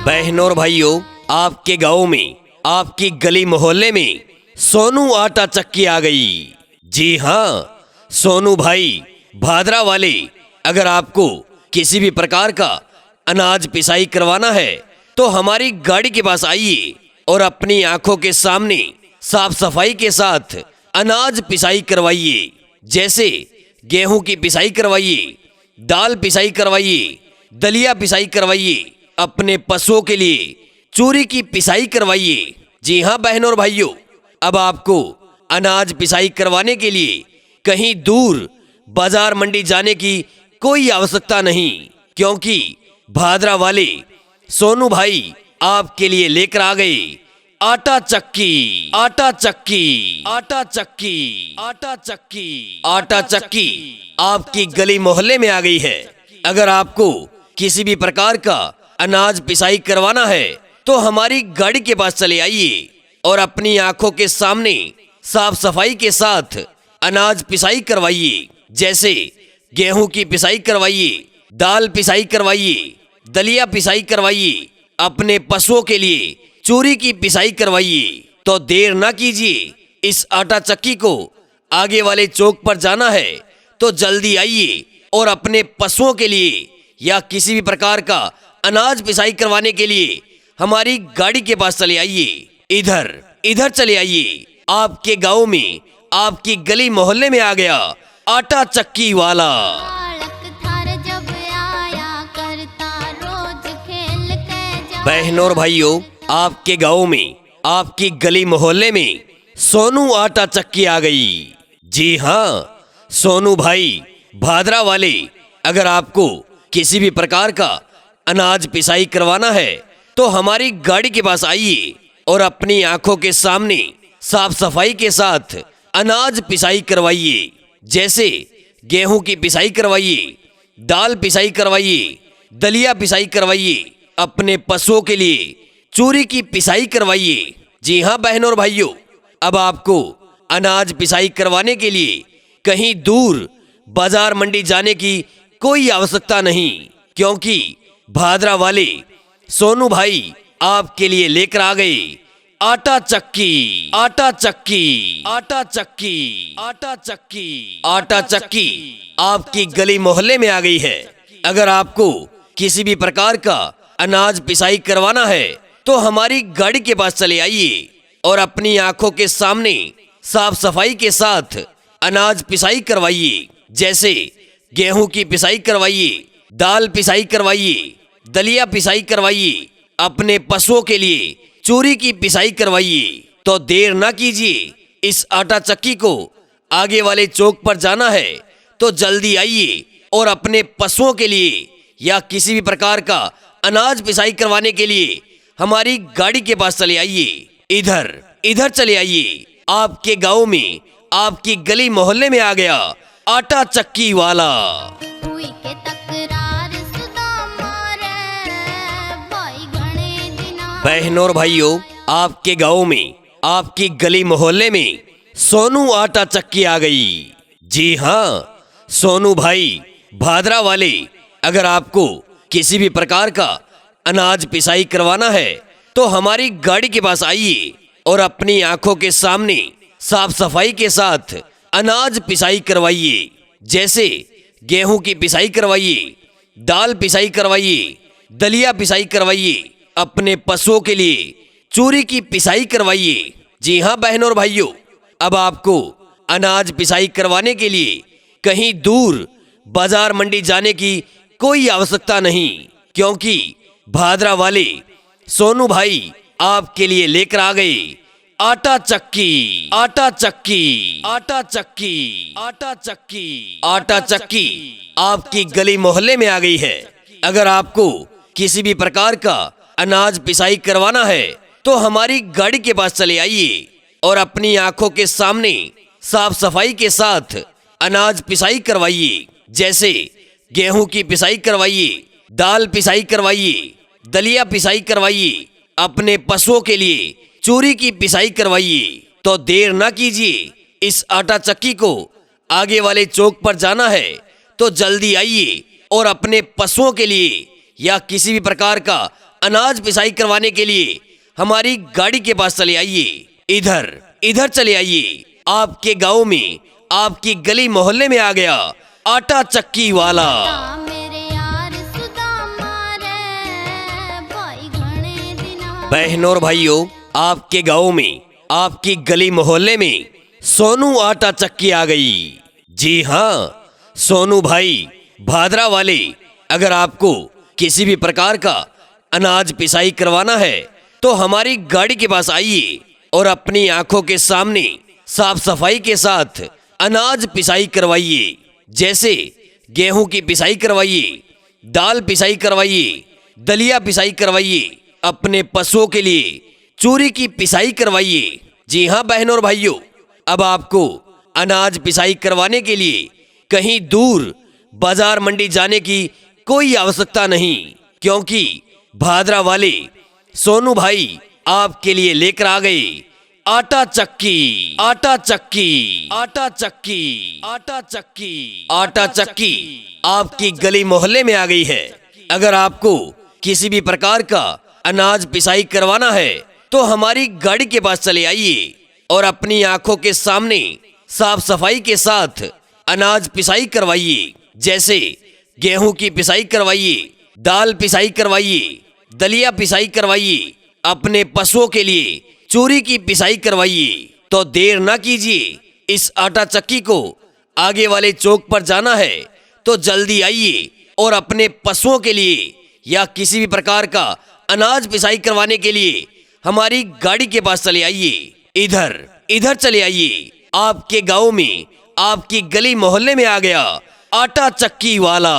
बहनों और भाइयों, आपके गांव में, आपकी गली मोहल्ले में सोनू आटा चक्की आ गई। जी हाँ, सोनू भाई भादरा वाले। अगर आपको किसी भी प्रकार का अनाज पिसाई करवाना है तो हमारी गाड़ी के पास आइए और अपनी आंखों के सामने साफ सफाई के साथ अनाज पिसाई करवाइए। जैसे गेहूं की पिसाई करवाइए, दाल पिसाई करवाइए, दलिया पिसाई करवाइए, अपने पशुओं के लिए चूरी की पिसाई करवाइए। जी हाँ बहनों और भाइयों, अब आपको अनाज पिसाई करवाने के लिए कहीं दूर बाजार मंडी जाने की कोई आवश्यकता नहीं, क्योंकि भादरा वाले सोनू भाई आपके लिए लेकर आ गए आटा चक्की। आटा चक्की, आटा चक्की, आटा चक्की, आटा चक्की आपकी गली मोहल्ले में आ गई है। अगर आपको किसी भी प्रकार का अनाज पिसाई करवाना है तो हमारी गाड़ी के पास चले आइए और अपनी आंखों के सामने साफ सफाई के साथ अनाज पिसाई करवाइए। जैसे गेहूं की पिसाई करवाइए, दाल पिसाई करवाइए, दलिया पिसाई करवाइए, अपने पशुओं के लिए चूरी की पिसाई करवाइए। तो देर ना कीजिए, इस आटा चक्की को आगे वाले चौक पर जाना है तो जल्दी आइए और अपने पशुओं के लिए या किसी भी प्रकार का अनाज पिसाई करवाने के लिए हमारी गाड़ी के पास चले आइए। इधर इधर चले आइए। आपके गांव में, आपकी गली मोहल्ले में आ गया आटा चक्की वाला। बहनों और भाइयों, आपके गांव में, आपकी गली मोहल्ले में सोनू आटा चक्की आ गई। जी हाँ, सोनू भाई भादरा वाले। अगर आपको किसी भी प्रकार का अनाज पिसाई करवाना है तो हमारी गाड़ी के पास आइए और अपनी आंखों के सामने साफ सफाई के साथ अनाज पिसाई करवाइए। जैसे गेहूं की पिसाई करवाइए, दाल पिसाई करवाइए, दलिया पिसाई करवाइए, अपने पशुओं के लिए चूरी की पिसाई करवाइए। जी हाँ बहनों और भाइयों, अब आपको अनाज पिसाई करवाने के लिए कहीं दूर बाजार मंडी जाने की कोई आवश्यकता नहीं, क्योंकि भादरा वाले सोनू भाई आपके लिए लेकर आ गए आटा चक्की। आटा चक्की, आटा चक्की, आटा चक्की, आटा चक्की आपकी गली मोहल्ले में आ गई है। अगर आपको किसी भी प्रकार का अनाज पिसाई करवाना है तो हमारी गाड़ी के पास चले आइए और अपनी आंखों के सामने साफ सफाई के साथ अनाज पिसाई करवाइए। जैसे गेहूं की पिसाई करवाइए, दाल पिसाई करवाइए, दलिया पिसाई करवाइए, अपने पशुओं के लिए चूरी की पिसाई करवाइए। तो देर ना कीजिए, इस आटा चक्की को आगे वाले चौक पर जाना है तो जल्दी आइए और अपने पशुओं के लिए या किसी भी प्रकार का अनाज पिसाई करवाने के लिए हमारी गाड़ी के पास चले आइए। इधर इधर चले आइए। आपके गांव में, आपकी गली मोहल्ले में आ गया आटा चक्की वाला। बहनों और भाइयों, आपके गांव में, आपकी गली मोहल्ले में सोनू आटा चक्की आ गई। जी हाँ, सोनू भाई भादरा वाले। अगर आपको किसी भी प्रकार का अनाज पिसाई करवाना है तो हमारी गाड़ी के पास आइए और अपनी आंखों के सामने साफ सफाई के साथ अनाज पिसाई करवाइए। जैसे गेहूं की पिसाई करवाइए, दाल पिसाई करवाइए, दलिया पिसाई करवाइए, अपने पशुओं के लिए चूरी की पिसाई करवाइए। जी हाँ बहनों और भाइयों, अब आपको अनाज पिसाई करवाने के लिए कहीं दूर बाजार मंडी जाने की कोई आवश्यकता नहीं, क्योंकि भादरा वाले सोनू भाई आपके लिए लेकर आ गए आटा चक्की। आटा चक्की, आटा चक्की, आटा चक्की, आटा चक्की आपकी गली मोहल्ले में आ गई है। अगर आपको किसी भी प्रकार का अनाज पिसाई करवाना है तो हमारी गाड़ी के पास चले आइए और अपनी आंखों के सामने साफ सफाई के साथ अनाज पिसाई करवाइए। जैसे गेहूं की पिसाई करवाइए, दाल पिसाई करवाइए, दलिया पिसाई करवाइए, अपने पशुओं के लिए चूरी की पिसाई करवाइए। तो देर ना कीजिए, इस आटा चक्की को आगे वाले चौक पर जाना है तो जल्दी आइए और अपने पशुओं के लिए या किसी भी प्रकार का अनाज पिसाई करवाने के लिए हमारी गाड़ी के पास चले आइए। इधर इधर चले आइए। आपके गांव में, आपकी गली मोहल्ले में आ गया आटा चक्की वाला। बहनों और भाइयों, आपके गांव में, आपकी गली मोहल्ले में सोनू आटा चक्की आ गई। जी हाँ, सोनू भाई भादरा वाले। अगर आपको किसी भी प्रकार का अनाज पिसाई करवाना है तो हमारी गाड़ी के पास आइए और अपनी आंखों के सामने साफ सफाई के साथ अनाज पिसाई करवाइए। जैसे गेहूं की पिसाई करवाइए, दाल पिसाई करवाइए, दलिया पिसाई करवाइए, अपने पशुओं के लिए चूरी की पिसाई करवाइए। जी हाँ बहनों और भाइयों, अब आपको अनाज पिसाई करवाने के लिए कहीं दूर बाजार मंडी जाने की कोई आवश्यकता नहीं, क्योंकि भादरा वाले सोनू भाई आपके लिए लेकर आ गए आटा चक्की। आटा चक्की, आटा चक्की, आटा चक्की, आटा चक्की आपकी गली मोहल्ले में आ गई है। अगर आपको किसी भी प्रकार का अनाज पिसाई करवाना है तो हमारी गाड़ी के पास चले आइए और अपनी आंखों के सामने साफ सफाई के साथ अनाज पिसाई करवाइए। जैसे गेहूं की पिसाई करवाइए, दाल पिसाई करवाइए, दलिया पिसाई करवाइए, अपने पशुओं के लिए चूरी की पिसाई करवाइए। तो देर ना कीजिए, इस आटा चक्की को आगे वाले चौक पर जाना है तो जल्दी आइए और अपने पशुओं के लिए या किसी भी प्रकार का अनाज पिसाई करवाने के लिए हमारी गाड़ी के पास चले आइए। इधर इधर चले आइए। आपके गांव में, आपकी गली मोहल्ले में आ गया आटा चक्की वाला।